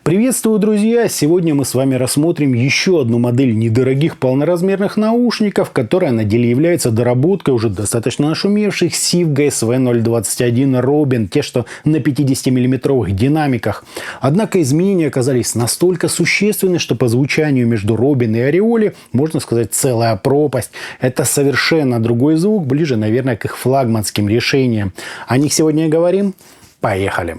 Приветствую, друзья! Сегодня мы с вами рассмотрим еще одну модель недорогих полноразмерных наушников, которая на деле является доработкой уже достаточно нашумевших Sivga SV021 Robin, те, что на 50-мм динамиках. Однако изменения оказались настолько существенны, что по звучанию между Robin и Orioли, можно сказать, целая пропасть. Это совершенно другой звук, ближе, наверное, к их флагманским решениям. О них сегодня и говорим. Поехали!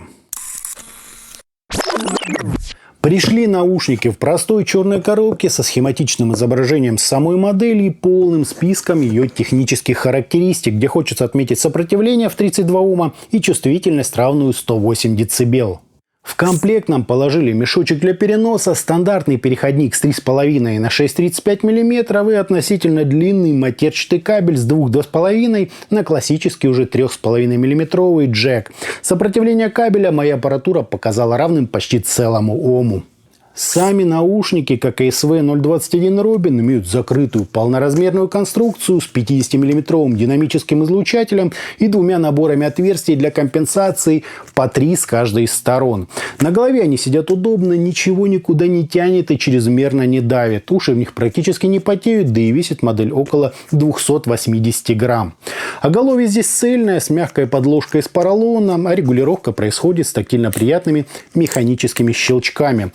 Пришли наушники в простой черной коробке со схематичным изображением самой модели и полным списком ее технических характеристик, где хочется отметить сопротивление в 32 Ома и чувствительность, равную 108 дБ. В комплект нам положили мешочек для переноса, стандартный переходник с 3,5 на 6,35 мм и относительно длинный матерчатый кабель с 2,5 на классический уже 3,5 мм джек. Сопротивление кабеля моя аппаратура показала равным почти целому Ому. Сами наушники, как и SV021 Robin, имеют закрытую полноразмерную конструкцию с 50-мм динамическим излучателем и двумя наборами отверстий для компенсации по 3 с каждой из сторон. На голове они сидят удобно, ничего никуда не тянет и чрезмерно не давит. Уши в них практически не потеют, да и весит модель около 280 грамм. Оголовье здесь цельное, с мягкой подложкой из поролона, а регулировка происходит с тактильно приятными механическими щелчками.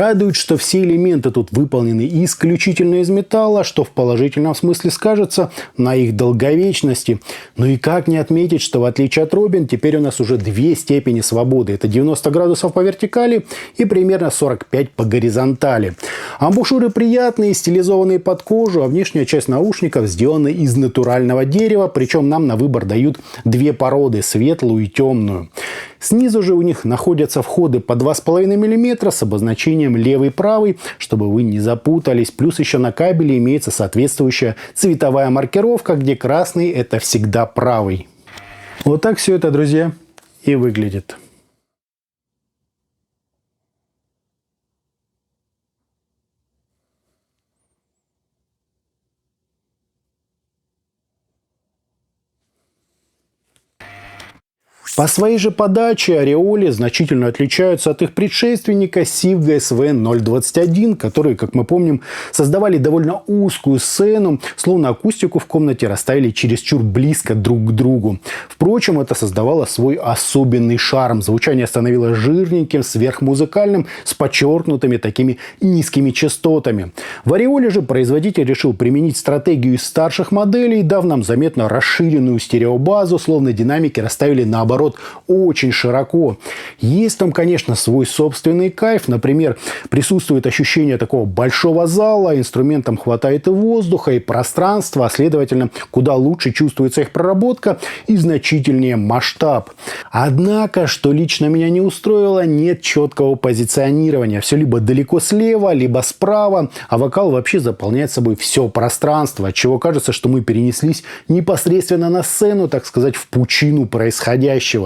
Радует, что все элементы тут выполнены исключительно из металла, что в положительном смысле скажется на их долговечности. Ну и как не отметить, что в отличие от Robin, теперь у нас уже две степени свободы. Это 90 градусов по вертикали и примерно 45 по горизонтали. Амбушюры приятные, стилизованные под кожу, а внешняя часть наушников сделана из натурального дерева, причем нам на выбор дают две породы – светлую и темную. Снизу же у них находятся входы по 2,5 мм с обозначением левый и правый, чтобы вы не запутались. Плюс еще на кабеле имеется соответствующая цветовая маркировка, где красный – это всегда правый. Вот так все это, друзья, и выглядит. По своей же подаче Orioли значительно отличаются от их предшественника Sivga SV021, которые, как мы помним, создавали довольно узкую сцену, словно акустику в комнате расставили чересчур близко друг к другу. Впрочем, это создавало свой особенный шарм. Звучание становилось жирненьким, сверхмузыкальным, с подчеркнутыми такими низкими частотами. В Orioли же производитель решил применить стратегию из старших моделей, дав нам заметно расширенную стереобазу, словно динамики расставили наоборот очень широко. Есть там, конечно, свой собственный кайф. Например, присутствует ощущение такого большого зала, инструментам хватает и воздуха, и пространства, а следовательно, куда лучше чувствуется их проработка и значительнее масштаб. Однако, что лично меня не устроило, нет четкого позиционирования. Все либо далеко слева, либо справа, а вокал вообще заполняет собой все пространство, отчего кажется, что мы перенеслись непосредственно на сцену, так сказать, в пучину происходящего.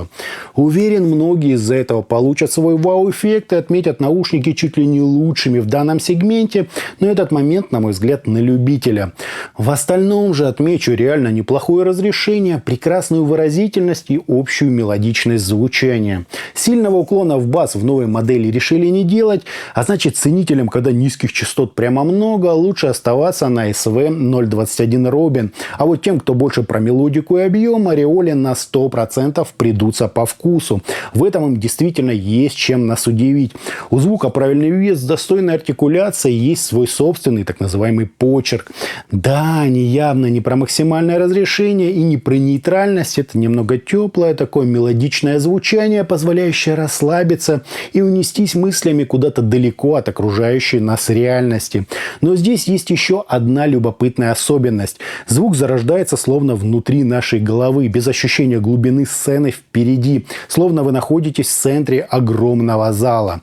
Уверен, многие из-за этого получат свой вау-эффект и отметят наушники чуть ли не лучшими в данном сегменте, но этот момент, на мой взгляд, на любителя. В остальном же отмечу реально неплохое разрешение, прекрасную выразительность и общую мелодичность звучания. Сильного уклона в бас в новой модели решили не делать, а значит, ценителям, когда низких частот прямо много, лучше оставаться на SV021 Robin. А вот тем, кто больше про мелодику и объем, Orioли на 100% придутся по вкусу. В этом им действительно есть чем нас удивить. У звука правильный вес, достойная артикуляция, есть свой собственный так называемый почерк. Да, они явно не про максимальное разрешение и не про нейтральность. Это немного теплое, такое мелодичное звучание, позволяющее расслабиться и унестись мыслями куда-то далеко от окружающей нас реальности. Но здесь есть еще одна любопытная особенность. Звук зарождается словно внутри нашей головы, без ощущения глубины сцены впереди, словно вы находитесь в центре огромного зала.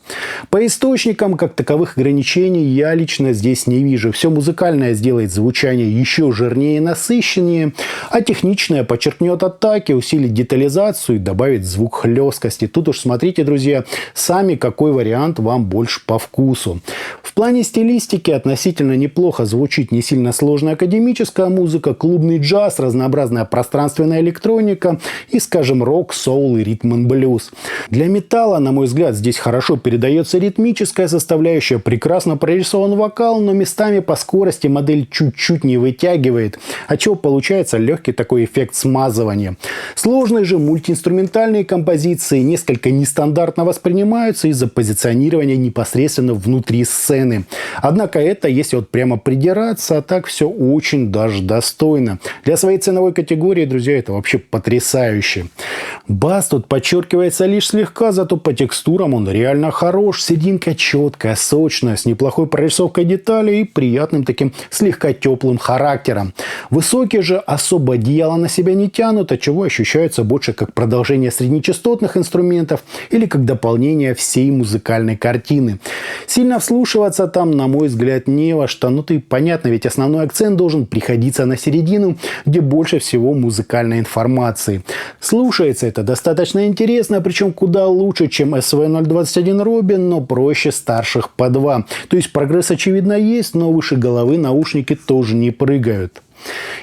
По источникам, как таковых ограничений, я лично здесь не вижу. Все музыкальное сделает звучание еще жирнее и насыщеннее, а техничное подчеркнет атаки, усилит детализацию и добавит звук хлесткости. Тут уж смотрите, друзья, сами, какой вариант вам больше по вкусу. В плане стилистики относительно неплохо звучит не сильно сложная академическая музыка, клубный джаз, разнообразная пространственная электроника и, скажем, рок соул и ритм-н-блюз. Для металла, на мой взгляд, здесь хорошо передается ритмическая составляющая, прекрасно прорисован вокал, но местами по скорости модель чуть-чуть не вытягивает, отчего получается легкий такой эффект смазывания. Сложные же мультиинструментальные композиции несколько нестандартно воспринимаются из-за позиционирования непосредственно внутри сцены. Однако это, если вот прямо придираться, а так все очень даже достойно. Для своей ценовой категории, друзья, это вообще потрясающе. Бас тут подчеркивается лишь слегка, зато по текстурам он реально хорош. Серединка четкая, сочная, с неплохой прорисовкой деталей и приятным таким слегка теплым характером. Высокие же особо одеяло на себя не тянут, отчего ощущаются больше как продолжение среднечастотных инструментов или как дополнение всей музыкальной картины. Сильно вслушиваться там, на мой взгляд, не во что. Ну, ты понятно, ведь основной акцент должен приходиться на середину, где больше всего музыкальной информации. Слушается это достаточно интересно, причем куда лучше, чем SV021 Robin, но проще старших по 2. То есть прогресс очевидно есть, но выше головы наушники тоже не прыгают.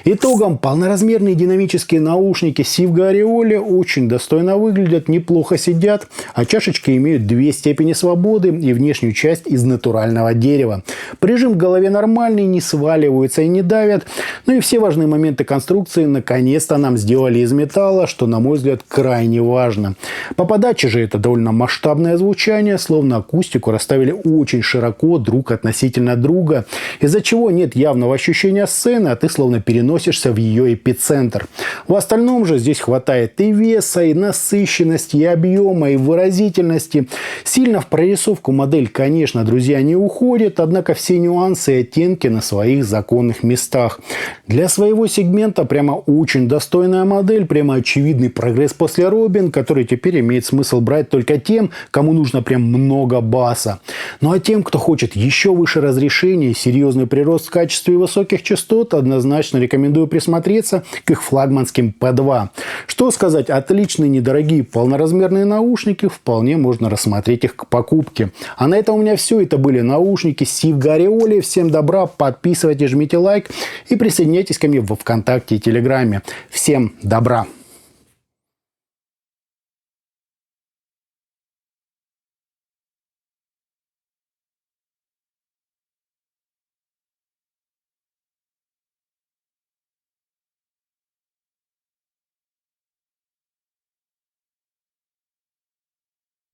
Итогом, полноразмерные динамические наушники Sivga Aureole очень достойно выглядят, неплохо сидят, а чашечки имеют 2 степени свободы и внешнюю часть из натурального дерева. Прижим к голове нормальный, не сваливаются и не давят. Ну и все важные моменты конструкции наконец-то нам сделали из металла, что, на мой взгляд, крайне важно. По подаче же это довольно масштабное звучание, словно акустику расставили очень широко друг относительно друга, из-за чего нет явного ощущения сцены, а ты словно переносишься в ее эпицентр. В остальном же здесь хватает и веса, и насыщенности, и объема, и выразительности. Сильно в прорисовку модель, конечно, друзья, не уходит, однако все нюансы и оттенки на своих законных местах. Для своего сегмента прямо очень достойная модель, прямо очевидный прогресс после Robin, который теперь имеет смысл брать только тем, кому нужно прям много баса. Ну а тем, кто хочет еще выше разрешения и серьезный прирост в качестве высоких частот, однозначно рекомендую присмотреться к их флагманским P2. Что сказать, отличные, недорогие, полноразмерные наушники, вполне можно рассмотреть их к покупке. А на этом у меня все. Это были наушники Sivga Aureole. Всем добра, подписывайтесь, жмите лайк и присоединяйтесь ко мне в ВКонтакте и Телеграме. Всем добра!